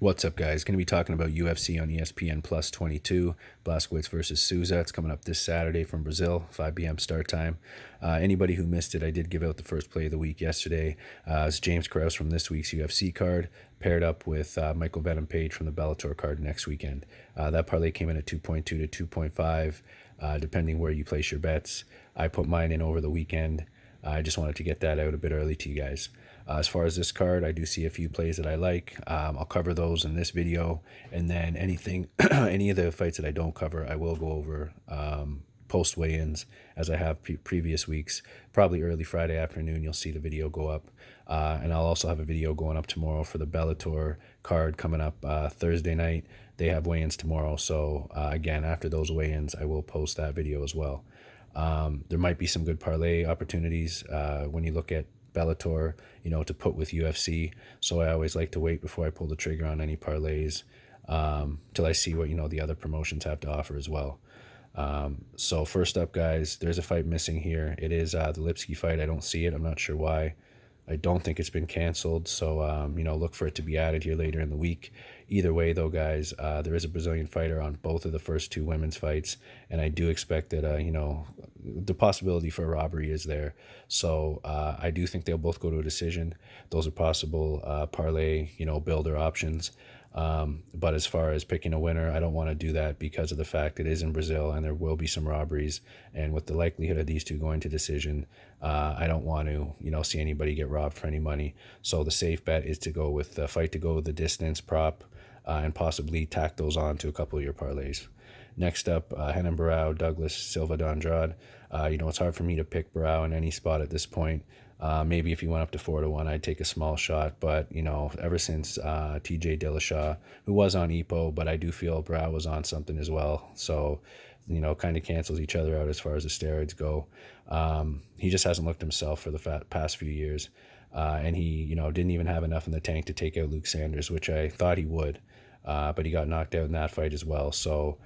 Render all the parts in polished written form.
What's up, guys? Going to be talking about UFC on ESPN Plus 22, Blazkowicz versus Souza. It's coming up this Saturday from Brazil, 5 p.m. start time. Anybody who missed it, I did give out the first play of the week yesterday. It's James Krause from this week's UFC card, paired up with Michael Venom Page from the Bellator card next weekend. That parlay came in at 2.2 to 2.5, depending where you place your bets. I put mine in over the weekend. I just wanted to get that out a bit early to you guys. As far as this card, I do see a few plays that I like. I'll cover those in this video, and then anything, any of the fights that I don't cover, I will go over post weigh-ins as I have previous weeks. Probably early Friday afternoon, you'll see the video go up, and I'll also have a video going up tomorrow for the Bellator card coming up Thursday night. They have weigh-ins tomorrow, so again, after those weigh-ins, I will post that video as well. There might be some good parlay opportunities when you look at Bellator, to put with UFC. So I always like to wait before I pull the trigger on any parlays till I see what, the other promotions have to offer as well. So first up, guys, there's a fight missing here. It is the Lipsky fight. I don't see it. I'm not sure why. I don't think it's been canceled. So, look for it to be added here later in the week. Either way, though, guys, there is a Brazilian fighter on both of the first two women's fights. And I do expect that, the possibility for a robbery is there. So I do think they'll both go to a decision. Those are possible parlay, builder options. But as far as picking a winner, I don't want to do that because of the fact it is in Brazil and there will be some robberies. And with the likelihood of these two going to decision, I don't want to, see anybody get robbed for any money. So the safe bet is to go with the fight to go the distance prop and possibly tack those on to a couple of your parlays. Next up, Renan Barão, Douglas Silva de Andrade. It's hard for me to pick Barão in any spot at this point. Maybe if you went up to 4-1, I'd take a small shot. But, ever since TJ Dillashaw, who was on EPO, but I do feel Barão was on something as well. So, kind of cancels each other out as far as the steroids go. He just hasn't looked himself for the past few years. And he, didn't even have enough in the tank to take out Luke Sanders, which I thought he would. But he got knocked out in that fight as well. So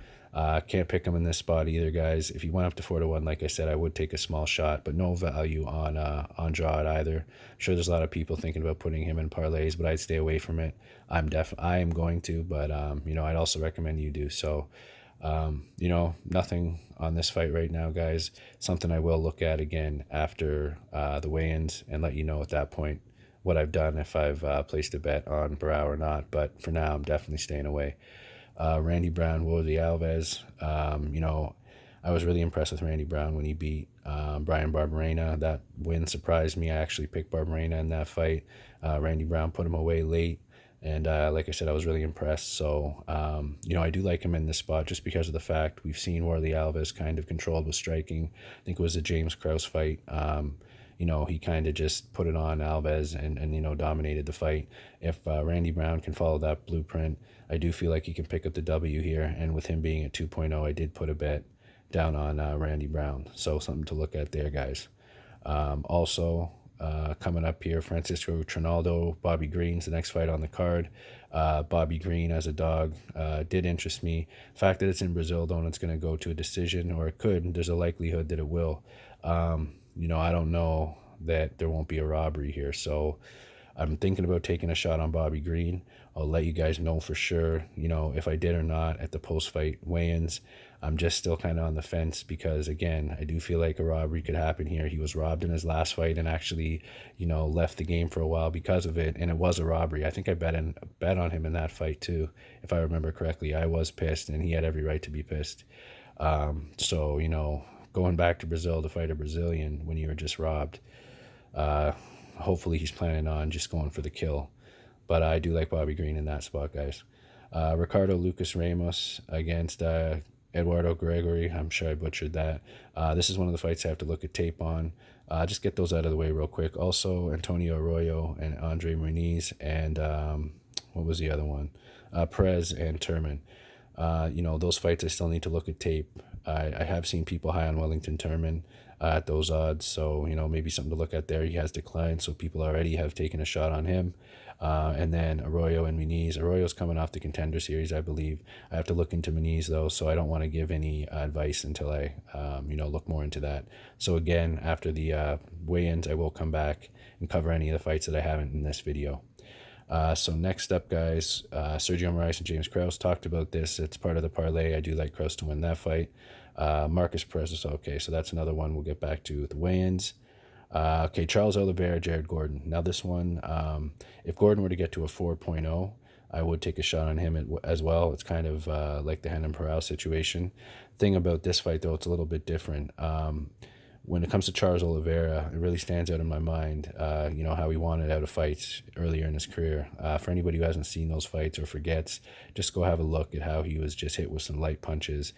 can't pick him in this spot either, guys. If he went up to 4-1, like I said, I would take a small shot, but no value on Andrade either. I'm sure there's a lot of people thinking about putting him in parlays, but I'd stay away from it. I am going to, but I'd also recommend you do so. Nothing on this fight right now, guys. Something I will look at again after the weigh-ins and let you know at that point what I've done, if I've placed a bet on Barão or not. But for now, I'm definitely staying away. Randy Brown, Woody Alves. I was really impressed with Randy Brown when he beat Brian Barberena. That win surprised me. I actually picked Barberena in that fight. Randy Brown put him away late. And like I said, I was really impressed. So, I do like him in this spot just because of the fact we've seen Worley Alves kind of controlled with striking. I think it was a James Krause fight. He kind of just put it on Alves and dominated the fight. If Randy Brown can follow that blueprint, I do feel like he can pick up the W here. And with him being at 2.0, I did put a bet down on Randy Brown. So something to look at there, guys. Also, coming up here, Francisco Trinaldo, Bobby Green's the next fight on the card. Bobby Green as a dog did interest me. The fact that it's in Brazil, though, and it's going to go to a decision, or it could, there's a likelihood that it will. I don't know that there won't be a robbery here. So I'm thinking about taking a shot on Bobby Green. I'll let you guys know for sure, if I did or not at the post-fight weigh-ins. I'm just still kind of on the fence because, again, I do feel like a robbery could happen here. He was robbed in his last fight and actually, left the game for a while because of it, and it was a robbery. I think I bet on him in that fight too, if I remember correctly. I was pissed, and he had every right to be pissed. Going back to Brazil to fight a Brazilian when you were just robbed, hopefully he's planning on just going for the kill. But I do like Bobby Green in that spot, guys. Ricardo Lucas Ramos against Eduardo Gregory. I'm sure I butchered that. This is one of the fights I have to look at tape on. Just get those out of the way real quick. Also, Antonio Arroyo and Andre Muniz and what was the other one? Perez and Turman. Those fights I still need to look at tape. I have seen people high on Wellington Turman at those odds, so maybe something to look at there. He has declined, so people already have taken a shot on him. And then Arroyo and Muniz. Arroyo's coming off the Contender Series, I believe. I have to look into Muniz, though, so I don't want to give any advice until I look more into that. So again, after the weigh-ins, I will come back and cover any of the fights that I haven't in this video. So next up, guys, Sergio Moraes and James Krause talked about this. It's part of the parlay. I do like Krause to win that fight. Marcus Perez is okay, so that's another one we'll get back to the weigh-ins. Okay, Charles Oliveira, Jared Gordon. Now this one, if Gordon were to get to a 4.0, I would take a shot on him as well. It's kind of like the Renan Perez situation. Thing about this fight, though, it's a little bit different. When it comes to Charles Oliveira, it really stands out in my mind, how he wanted out of fights earlier in his career. For anybody who hasn't seen those fights or forgets, just go have a look at how he was just hit with some light punches,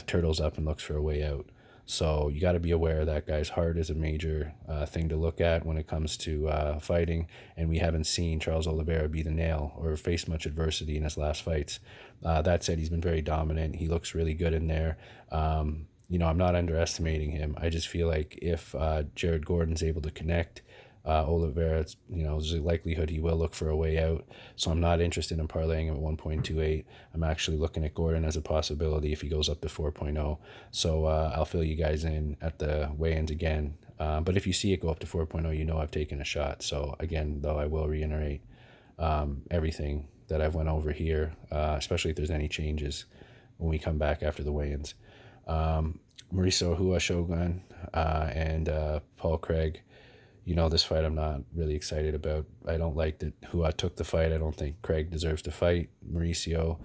turtles up and looks for a way out. So you got to be aware that guy's heart is a major thing to look at when it comes to fighting, and we haven't seen Charles Oliveira be the nail or face much adversity in his last fights. That said, he's been very dominant. He looks really good in there. I'm not underestimating him. I just feel like if Jared Gordon's able to connect, Oliveira, there's a likelihood he will look for a way out. So I'm not interested in parlaying him at 1.28. I'm actually looking at Gordon as a possibility if he goes up to 4.0. So I'll fill you guys in at the weigh-ins again. But if you see it go up to 4.0, I've taken a shot. So again, though, I will reiterate everything that I've went over here, especially if there's any changes when we come back after the weigh-ins. Mauricio Hua Shogun and Paul Craig. This fight I'm not really excited about. I don't like that Hua took the fight. I don't think Craig deserves to fight Mauricio.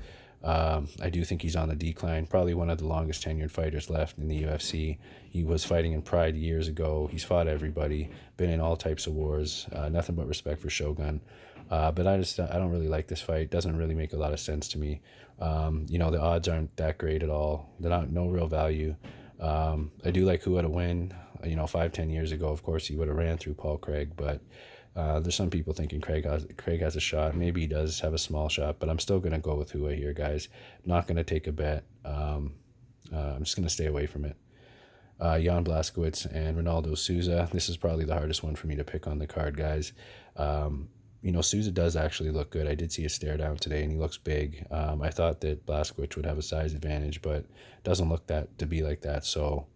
I do think he's on the decline. Probably one of the longest tenured fighters left in the UFC. He was fighting in Pride years ago. He's fought everybody, been in all types of wars. Nothing but respect for Shogun. But I don't really like this fight. Doesn't really make a lot of sense to me. The odds aren't that great at all. They're not no real value. I do like Hua to win. 5-10 years ago, of course, he would have ran through Paul Craig, but there's some people thinking Craig has a shot. Maybe he does have a small shot, but I'm still going to go with Hua here, guys. I'm not going to take a bet. I'm just going to stay away from it. Jan Blachowicz and Ronaldo Souza. This is probably the hardest one for me to pick on the card, guys. Souza does actually look good. I did see a stare down today, and he looks big. I thought that Blachowicz would have a size advantage, but doesn't look to be like that. So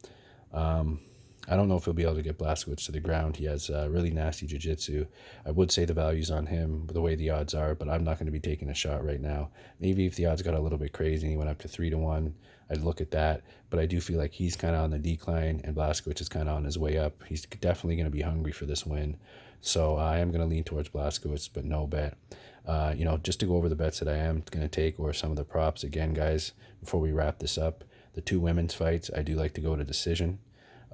I don't know if he'll be able to get Blachowicz to the ground. He has really nasty jiu-jitsu. I would say the value's on him the way the odds are, but I'm not going to be taking a shot right now. Maybe if the odds got a little bit crazy and he went up to 3-1, I'd look at that. But I do feel like he's kind of on the decline, and Blachowicz is kind of on his way up. He's definitely going to be hungry for this win. So I am going to lean towards Blachowicz, but no bet. Just to go over the bets that I am going to take or some of the props. Again, guys, before we wrap this up, the two women's fights, I do like to go to decision.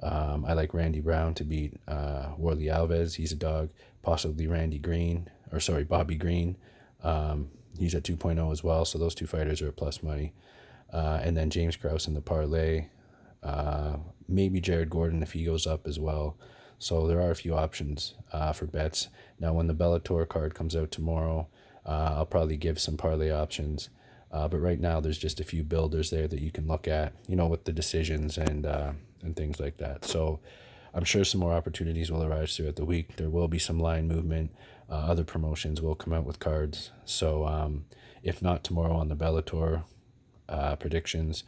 I like Randy Brown to beat Warley Alves. He's a dog. Possibly Bobby Green. He's at 2.0 as well, so those two fighters are plus money. And then James Krause in the parlay. Maybe Jared Gordon if he goes up as well. So there are a few options for bets. Now, when the Bellator card comes out tomorrow, I'll probably give some parlay options. But right now, there's just a few builders there that you can look at, with the decisions and things like that. So I'm sure some more opportunities will arise throughout the week. There will be some line movement. Other promotions will come out with cards. So if not tomorrow on the Bellator predictions,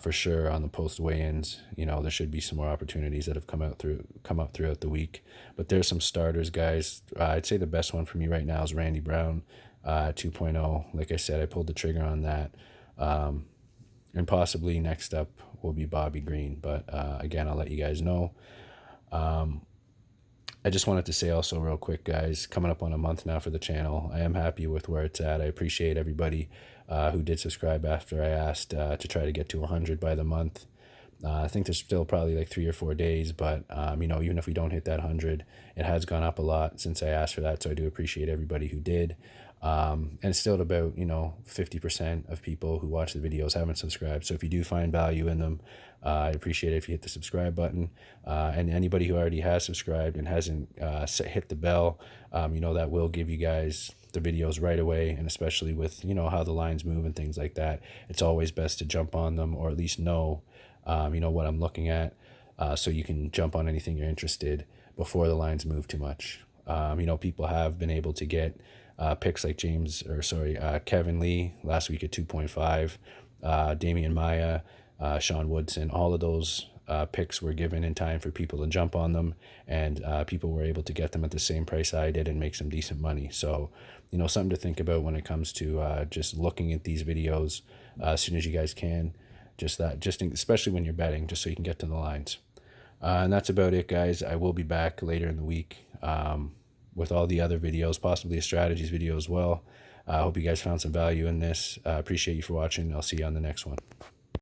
for sure on the post weigh-ins, there should be some more opportunities that have come up throughout the week. But there's some starters, guys. I'd say the best one for me right now is Randy Brown, 2.0. Like I said, I pulled the trigger on that. And possibly next up will be Bobby Green. But again, I'll let you guys know. I just wanted to say also real quick, guys, coming up on a month now for the channel. I am happy with where it's at. I appreciate everybody who did subscribe after I asked to try to get to 100 by the month. I think there's still probably like 3 or 4 days, but even if we don't hit that 100, it has gone up a lot since I asked for that. So I do appreciate everybody who did. And still at about 50% of people who watch the videos haven't subscribed. So if you do find value in them, I'd appreciate it if you hit the subscribe button. And anybody who already has subscribed and hasn't hit the bell, that will give you guys the videos right away. And especially with how the lines move and things like that, it's always best to jump on them, or at least know what I'm looking at, so you can jump on anything you're interested before the lines move too much. People have been able to get picks like Kevin Lee last week at 2.5, Damian Maya, Sean Woodson, all of those picks were given in time for people to jump on them, and people were able to get them at the same price I did and make some decent money. So, something to think about when it comes to just looking at these videos as soon as you guys can. Especially when you're betting, just so you can get to the lines. And that's about it, guys. I will be back later in the week with all the other videos, possibly a strategies video as well. I hope you guys found some value in this. Appreciate you for watching. I'll see you on the next one.